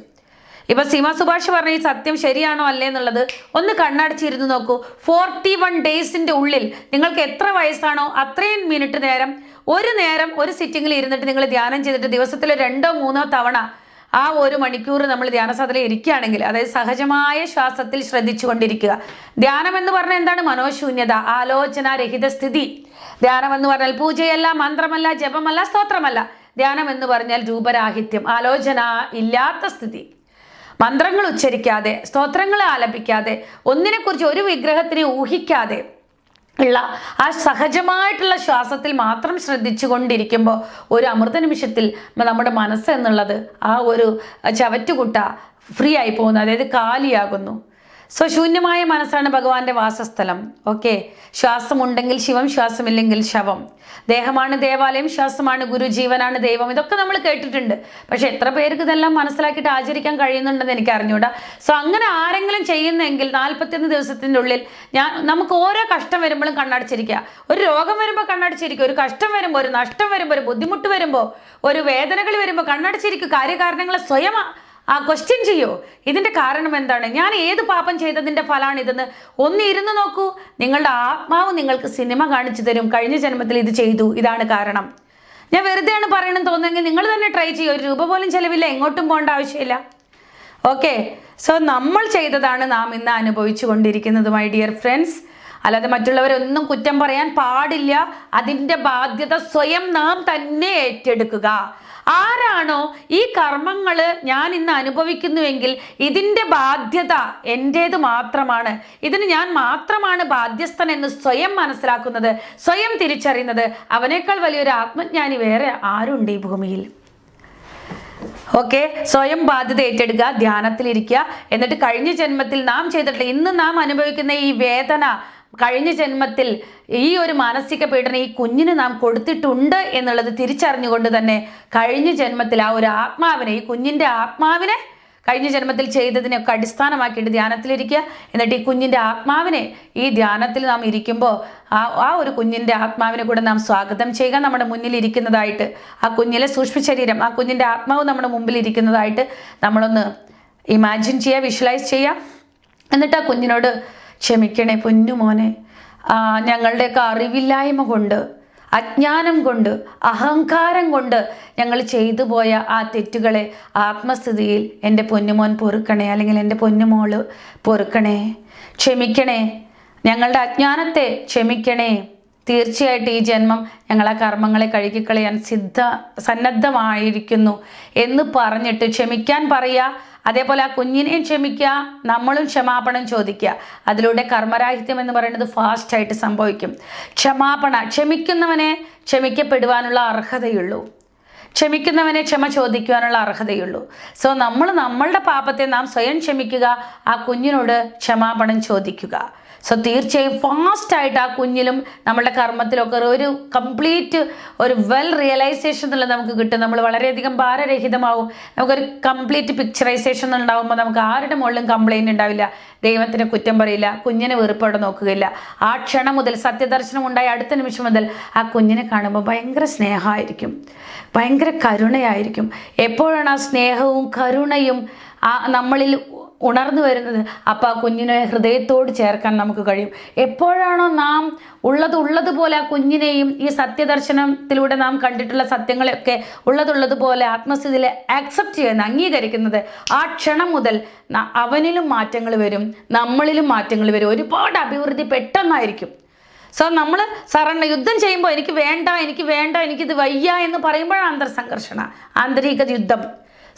ഇപ്പൊ സീമ സുഭാഷ് പറഞ്ഞ ഈ സത്യം ശരിയാണോ അല്ലേ എന്നുള്ളത് ഒന്ന് കണ്ണടച്ചിരുന്ന് നോക്കൂ. 41 ഡേയ്സിന്റെ ഉള്ളിൽ നിങ്ങൾക്ക് എത്ര വയസ്സാണോ അത്രയും മിനിറ്റ് നേരം ഒരു സിറ്റിങ്ങിൽ ഇരുന്നിട്ട് നിങ്ങൾ ധ്യാനം ചെയ്തിട്ട് ദിവസത്തിൽ 2-3 തവണ ആ 1 മണിക്കൂർ നമ്മൾ ധ്യാനസാധനയിൽ ഇരിക്കുകയാണെങ്കിൽ, അതായത് സഹജമായ ശ്വാസത്തിൽ ശ്രദ്ധിച്ചുകൊണ്ടിരിക്കുക. ധ്യാനം എന്ന് പറഞ്ഞാൽ എന്താണ്? മനോശൂന്യത, ആലോചനാരഹിത സ്ഥിതി. ധ്യാനം എന്ന് പറഞ്ഞാൽ പൂജയല്ല, മന്ത്രമല്ല, ജപമല്ല, സ്തോത്രമല്ല. ധ്യാനം എന്ന് പറഞ്ഞാൽ രൂപരാഹിത്യം, ആലോചന ഇല്ലാത്ത സ്ഥിതി. മന്ത്രങ്ങൾ ഉച്ചരിക്കാതെ, സ്തോത്രങ്ങൾ ആലപിക്കാതെ, ഒന്നിനെക്കുറിച്ച് ഒരു വിഗ്രഹത്തിനെ ഊഹിക്കാതെ ഉള്ള ആ സഹജമായിട്ടുള്ള ശ്വാസത്തിൽ മാത്രം ശ്രദ്ധിച്ചു കൊണ്ടിരിക്കുമ്പോൾ ഒരു അമൃത നിമിഷത്തിൽ നമ്മുടെ മനസ്സ് എന്നുള്ളത് ആ ഒരു ചവറ്റുകുട്ട ഫ്രീ ആയി പോകുന്നു, അതായത് കാലിയാകുന്നു. സോ ശൂന്യമായ മനസ്സാണ് ഭഗവാന്റെ വാസസ്ഥലം. ഓക്കെ, ശ്വാസമുണ്ടെങ്കിൽ ശിവം, ശ്വാസമില്ലെങ്കിൽ ശവം. ദേഹമാണ് ദേവാലയം, ശ്വാസമാണ് ഗുരു, ജീവനാണ് ദൈവം. ഇതൊക്കെ നമ്മൾ കേട്ടിട്ടുണ്ട്. പക്ഷെ എത്ര പേർക്ക് ഇതെല്ലാം മനസ്സിലാക്കിയിട്ട് ആചരിക്കാൻ കഴിയുന്നുണ്ടെന്ന് എനിക്ക് അറിഞ്ഞൂടാ. സോ അങ്ങനെ ആരെങ്കിലും ചെയ്യുന്നെങ്കിൽ 41 ദിവസത്തിൻ്റെ ഉള്ളിൽ നമുക്ക് ഓരോ കഷ്ടം വരുമ്പോഴും കണ്ണടച്ചിരിക്കുക. ഒരു രോഗം വരുമ്പോൾ കണ്ണടച്ചിരിക്കുക, ഒരു കഷ്ടം വരുമ്പോൾ, ഒരു നഷ്ടം വരുമ്പോൾ, ഒരു ബുദ്ധിമുട്ട് വരുമ്പോൾ, ഒരു വേദനകൾ വരുമ്പോൾ കണ്ണടച്ചിരിക്കുക. കാര്യകാരണങ്ങളെ സ്വയം ക്വസ്റ്റ്യൻ ചെയ്യോ. ഇതിൻ്റെ കാരണം എന്താണ്? ഞാൻ ഏത് പാപം ചെയ്തതിൻ്റെ ഫലമാണിതെന്ന് ഒന്ന് ഇരുന്ന് നോക്കൂ. നിങ്ങളുടെ ആത്മാവ് നിങ്ങൾക്ക് സിനിമ കാണിച്ചു തരും. കഴിഞ്ഞ ജന്മത്തിൽ ഇത് ചെയ്തു, ഇതാണ് കാരണം. ഞാൻ വെറുതെയാണ് പറയണമെന്ന് തോന്നുന്നെങ്കിൽ നിങ്ങൾ തന്നെ ട്രൈ ചെയ്യും. 1 രൂപ പോലും ചിലവില്ല, എങ്ങോട്ടും പോകേണ്ട ആവശ്യമില്ല. ഓക്കെ, സോ നമ്മൾ ചെയ്തതാണ് നാം ഇന്ന് അനുഭവിച്ചു കൊണ്ടിരിക്കുന്നത് മൈ ഡിയർ ഫ്രണ്ട്സ്. അല്ലാതെ മറ്റുള്ളവരൊന്നും കുറ്റം പറയാൻ പാടില്ല. അതിൻ്റെ ബാധ്യത സ്വയം നാം തന്നെ ഏറ്റെടുക്കുക. ആരാണോ ഈ കർമ്മങ്ങൾ ഞാൻ ഇന്ന് അനുഭവിക്കുന്നുവെങ്കിൽ ഇതിൻ്റെ ബാധ്യത എൻ്റേത് മാത്രമാണ്, ഇതിന് ഞാൻ മാത്രമാണ് ബാധ്യസ്ഥൻ എന്ന് സ്വയം മനസ്സിലാക്കുന്നത്, സ്വയം തിരിച്ചറിയുന്നത്, അവനേക്കാൾ വലിയൊരു ആത്മജ്ഞാനി വേറെ ആരുണ്ട് ഈ ഭൂമിയിൽ? ഓക്കെ, സ്വയം ബാധ്യത ഏറ്റെടുക്കുക, ധ്യാനത്തിലിരിക്കുക. എന്നിട്ട് കഴിഞ്ഞ ജന്മത്തിൽ നാം ചെയ്തിട്ടുള്ള, ഇന്ന് നാം അനുഭവിക്കുന്ന ഈ വേദന, കഴിഞ്ഞ ജന്മത്തിൽ ഈ ഒരു മാനസിക പീഡനം ഈ കുഞ്ഞിന് നാം കൊടുത്തിട്ടുണ്ട് എന്നുള്ളത് തിരിച്ചറിഞ്ഞുകൊണ്ട് തന്നെ കഴിഞ്ഞ ജന്മത്തിൽ ആ ഒരു ആത്മാവിനെ, ഈ കുഞ്ഞിൻ്റെ ആത്മാവിനെ കഴിഞ്ഞ ജന്മത്തിൽ ചെയ്തതിനൊക്കെ അടിസ്ഥാനമാക്കിയിട്ട് ധ്യാനത്തിലിരിക്കുക. എന്നിട്ട് ഈ കുഞ്ഞിൻ്റെ ആത്മാവിനെ ഈ ധ്യാനത്തിൽ നാം ഇരിക്കുമ്പോൾ ആ ഒരു കുഞ്ഞിൻ്റെ ആത്മാവിനെ കൂടെ നാം സ്വാഗതം ചെയ്യുക. നമ്മുടെ മുന്നിൽ ഇരിക്കുന്നതായിട്ട് ആ കുഞ്ഞിലെ സൂക്ഷ്മ ശരീരം, ആ കുഞ്ഞിൻ്റെ ആത്മാവ് നമ്മുടെ മുമ്പിൽ ഇരിക്കുന്നതായിട്ട് നമ്മളൊന്ന് ഇമാജിൻ ചെയ്യുക, വിഷ്വലൈസ് ചെയ്യുക. എന്നിട്ട് ആ കുഞ്ഞിനോട് ക്ഷമിക്കണേ പൊന്നുമോനെ, ഞങ്ങളുടെയൊക്കെ അറിവില്ലായ്മ കൊണ്ട്, അജ്ഞാനം കൊണ്ട്, അഹങ്കാരം കൊണ്ട് ഞങ്ങൾ ചെയ്തു പോയ ആ തെറ്റുകളെ ആത്മസ്ഥിതിയിൽ എൻ്റെ പൊന്നുമോൻ പൊറുക്കണേ, അല്ലെങ്കിൽ എൻ്റെ പൊന്നുമോള് പൊറുക്കണേ, ക്ഷമിക്കണേ, ഞങ്ങളുടെ അജ്ഞാനത്തെ ക്ഷമിക്കണേ. തീർച്ചയായിട്ടും ഈ ജന്മം ഞങ്ങൾ ആ കർമ്മങ്ങളെ കഴുകിക്കളയാൻ സന്നദ്ധമായിരിക്കുന്നു എന്ന് പറഞ്ഞിട്ട് ക്ഷമിക്കാൻ പറയുക. അതേപോലെ ആ കുഞ്ഞിനെയും ക്ഷമിക്കുക, നമ്മളും ക്ഷമാപണം ചോദിക്കുക. അതിലൂടെ കർമ്മരാഹിത്യം എന്ന് പറയുന്നത് ഫാസ്റ്റായിട്ട് സംഭവിക്കും. ക്ഷമിക്കുന്നവനെ ക്ഷമിക്കപ്പെടുവാനുള്ള അർഹതയുള്ളൂ, ക്ഷമിക്കുന്നവനെ ക്ഷമ ചോദിക്കുവാനുള്ള അർഹതയുള്ളൂ. സോ നമ്മളുടെ പാപത്തെ നാം സ്വയം ക്ഷമിക്കുക, ആ കുഞ്ഞിനോട് ക്ഷമാപണം ചോദിക്കുക. സോ തീർച്ചയായും ഫാസ്റ്റായിട്ട് ആ കുഞ്ഞിലും നമ്മളുടെ കർമ്മത്തിലൊക്കെ ഒരു കംപ്ലീറ്റ് ഒരു വെൽ റിയലൈസേഷൻ എന്നുള്ളത് നമുക്ക് കിട്ടും. നമ്മൾ വളരെയധികം ഭാരരഹിതമാവും. നമുക്കൊരു കംപ്ലീറ്റ് പിക്ചറൈസേഷൻ ഉണ്ടാകുമ്പോൾ നമുക്ക് ആരുടെ മുകളിലും കംപ്ലൈൻറ്റ് ഉണ്ടാവില്ല, ദൈവത്തിനെ കുറ്റം പറയില്ല, കുഞ്ഞിനെ വെറുപ്പോടെ നോക്കുകയില്ല. ആ ക്ഷണം മുതൽ, സത്യദർശനം ഉണ്ടായ അടുത്ത നിമിഷം മുതൽ ആ കുഞ്ഞിനെ കാണുമ്പോൾ ഭയങ്കര സ്നേഹമായിരിക്കും, ഭയങ്കര കരുണയായിരിക്കും. എപ്പോഴാണ് ആ സ്നേഹവും കരുണയും നമ്മളിൽ ഉണർന്നു വരുന്നത്, അപ്പോൾ ആ കുഞ്ഞിനെ ഹൃദയത്തോട് ചേർക്കാൻ നമുക്ക് കഴിയും. എപ്പോഴാണോ നാം ഉള്ളതുപോലെ ആ കുഞ്ഞിനെയും ഈ സത്യദർശനത്തിലൂടെ നാം കണ്ടിട്ടുള്ള സത്യങ്ങളെയൊക്കെ ഉള്ളതുപോലെ ആത്മസ്ഥിതിയിൽ ആക്സെപ്റ്റ് ചെയ്യുന്നത്, അംഗീകരിക്കുന്നത്, ആ ക്ഷണം മുതൽ അവനിലും മാറ്റങ്ങൾ വരും, നമ്മളിലും മാറ്റങ്ങൾ വരും. ഒരുപാട് അഭിവൃദ്ധി പെട്ടെന്നായിരിക്കും. സോ നമ്മൾ യുദ്ധം ചെയ്യുമ്പോൾ എനിക്കിത് വയ്യ എന്ന് പറയുമ്പോഴാണ് അന്തർസംഘർഷണ, ആന്തരിക യുദ്ധം.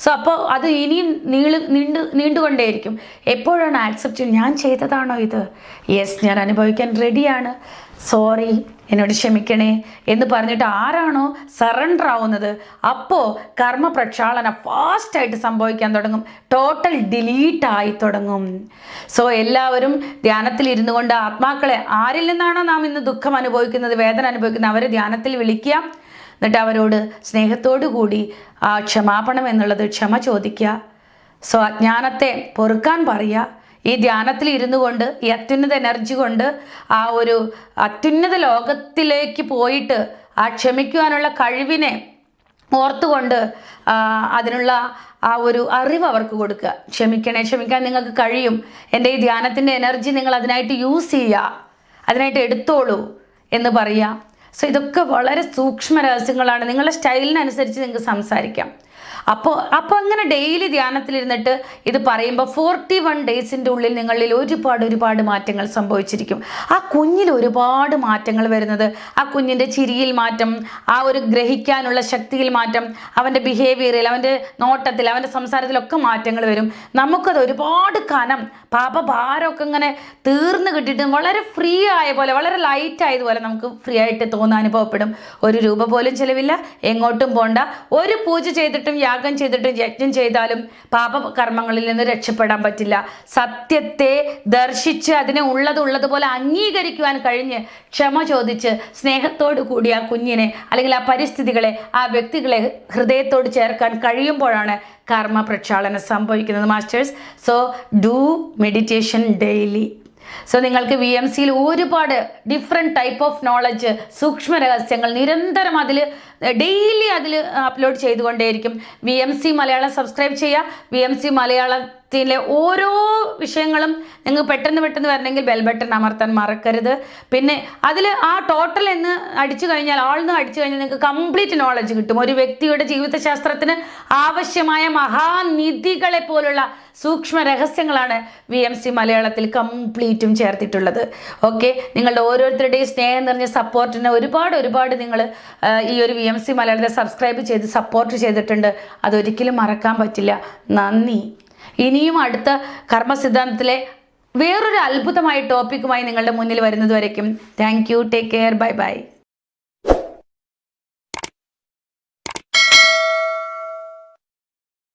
സോ അപ്പോൾ അത് ഇനിയും നീണ്ടുകൊണ്ടേയിരിക്കും. എപ്പോഴാണ് ആക്സെപ്റ്റ് ഞാൻ ചെയ്തതാണോ ഇത്? യെസ്, ഞാൻ അനുഭവിക്കാൻ റെഡിയാണ്, സോറി, എന്നോട് ക്ഷമിക്കണേ എന്ന് പറഞ്ഞിട്ട് ആരാണോ സറണ്ടർ ആവുന്നത്, അപ്പോൾ കർമ്മ പ്രക്ഷാളന ഫാസ്റ്റായിട്ട് സംഭവിക്കാൻ തുടങ്ങും, ടോട്ടൽ ഡിലീറ്റ് ആയി തുടങ്ങും. സോ എല്ലാവരും ധ്യാനത്തിൽ ഇരുന്നു കൊണ്ട് ആത്മാക്കളെ, ആരിൽ നിന്നാണോ നാം ഇന്ന് ദുഃഖം അനുഭവിക്കുന്നത്, വേദന അനുഭവിക്കുന്നത്, അവരെ ധ്യാനത്തിൽ വിളിക്കുക. എന്നിട്ട് അവരോട് സ്നേഹത്തോടു കൂടി ആ ക്ഷമാപണം എന്നുള്ളത് ക്ഷമ ചോദിക്കുക. സോ അജ്ഞാനത്തെ പൊറുക്കാൻ പറയുക. ഈ ധ്യാനത്തിൽ ഇരുന്നു കൊണ്ട് ഈ അത്യുന്നത എനർജി കൊണ്ട് ആ ഒരു അത്യുന്നത ലോകത്തിലേക്ക് പോയിട്ട് ആ ക്ഷമിക്കുവാനുള്ള കഴിവിനെ ഓർത്തുകൊണ്ട് അതിനുള്ള ആ ഒരു അറിവ് അവർക്ക് കൊടുക്കുക. ക്ഷമിക്കാൻ നിങ്ങൾക്ക് കഴിയും, എൻ്റെ ഈ ധ്യാനത്തിൻ്റെ എനർജി നിങ്ങൾ അതിനായിട്ട് യൂസ് ചെയ്യുക, അതിനായിട്ട് എടുത്തോളൂ എന്ന് പറയുക. സോ ഇതൊക്കെ വളരെ സൂക്ഷ്മ രഹസ്യങ്ങളാണ്. നിങ്ങളുടെ സ്റ്റൈലിനനുസരിച്ച് നിങ്ങൾക്ക് സംസാരിക്കാം. അപ്പോൾ അങ്ങനെ ഡെയിലി ധ്യാനത്തിലിരുന്നിട്ട് ഇത് പറയുമ്പോൾ 41 ഡേയ്സിൻ്റെ ഉള്ളിൽ നിങ്ങളിൽ ഒരുപാട് മാറ്റങ്ങൾ സംഭവിച്ചിരിക്കും. ആ കുഞ്ഞിൽ ഒരുപാട് മാറ്റങ്ങൾ വരുന്നത്, ആ കുഞ്ഞിൻ്റെ ചിരിയിൽ മാറ്റം, ആ ഒരു ഗ്രഹിക്കാനുള്ള ശക്തിയിൽ മാറ്റം, അവൻ്റെ ബിഹേവിയറിൽ, അവൻ്റെ നോട്ടത്തിൽ, അവൻ്റെ സംസാരത്തിലൊക്കെ മാറ്റങ്ങൾ വരും. നമുക്കത് ഒരുപാട് കനം പാപഭാരമൊക്കെ ഇങ്ങനെ തീർന്നു കിട്ടിയിട്ട് വളരെ ഫ്രീ ആയ പോലെ, വളരെ ലൈറ്റ് ആയതുപോലെ നമുക്ക് ഫ്രീ ആയിട്ട് തോന്നാൻ അനുഭവപ്പെടും. ഒരു രൂപ പോലും ചിലവില്ല, എങ്ങോട്ടും പോണ്ട. ഒരു പൂജ ചെയ്തിട്ടും യാഗം ചെയ്തിട്ടും യജ്ഞം ചെയ്താലും പാപകർമ്മങ്ങളിൽ നിന്ന് രക്ഷപ്പെടാൻ പറ്റില്ല. സത്യത്തെ ദർശിച്ച് അതിനെ ഉള്ളതുപോലെ അംഗീകരിക്കുവാൻ കഴിഞ്ഞ് ക്ഷമ ചോദിച്ച് സ്നേഹത്തോടു കൂടി ആ കുഞ്ഞിനെ അല്ലെങ്കിൽ ആ പരിസ്ഥിതികളെ, ആ വ്യക്തികളെ ഹൃദയത്തോട് ചേർക്കാൻ കഴിയുമ്പോഴാണ് കർമ്മ പ്രക്ഷാളനം സംഭവിക്കുന്നത് masters. So do meditation daily. So നിങ്ങൾക്ക് VMCയിൽ ഒരുപാട് ഡിഫറെൻറ്റ് ടൈപ്പ് ഓഫ് നോളജ്, സൂക്ഷ്മ രഹസ്യങ്ങൾ നിരന്തരം ഡെയിലി അതിൽ അപ്ലോഡ് ചെയ്തുകൊണ്ടേയിരിക്കും. VMC മലയാളം സബ്സ്ക്രൈബ് ചെയ്യുക. VMC മലയാളത്തിലെ ഓരോ വിഷയങ്ങളും നിങ്ങൾക്ക് പെട്ടെന്ന് വരണമെങ്കിൽ ബെൽ ബട്ടൺ അമർത്താൻ മറക്കരുത്. പിന്നെ അതിൽ ആ ടോട്ടൽ എന്ന് അടിച്ചു കഴിഞ്ഞാൽ, ആൾന്ന് അടിച്ചു കഴിഞ്ഞാൽ നിങ്ങൾക്ക് കംപ്ലീറ്റ് നോളജ് കിട്ടും. ഒരു വ്യക്തിയുടെ ജീവിതശാസ്ത്രത്തിന് ആവശ്യമായ മഹാനിധികളെ പോലുള്ള സൂക്ഷ്മ രഹസ്യങ്ങളാണ് VMC മലയാളത്തിൽ കംപ്ലീറ്റും ചേർത്തിട്ടുള്ളത്. ഓക്കെ, നിങ്ങളുടെ ഓരോരുത്തരുടെയും സ്നേഹം നിറഞ്ഞ സപ്പോർട്ടിന് ഒരുപാട് നിങ്ങൾ ഈ ഒരു VMC മലയാളത്തെ സബ്സ്ക്രൈബ് ചെയ്ത് സപ്പോർട്ട് ചെയ്തിട്ടുണ്ട്. അതൊരിക്കലും മറക്കാൻ പറ്റില്ല. നന്ദി. ഇനിയും അടുത്ത കർമ്മസിദ്ധാന്തത്തിലെ വേറൊരു അത്ഭുതമായ ടോപ്പിക്കുമായി നിങ്ങളുടെ മുന്നിൽ വരുന്നത് വരയ്ക്കും thank you. Take care. By.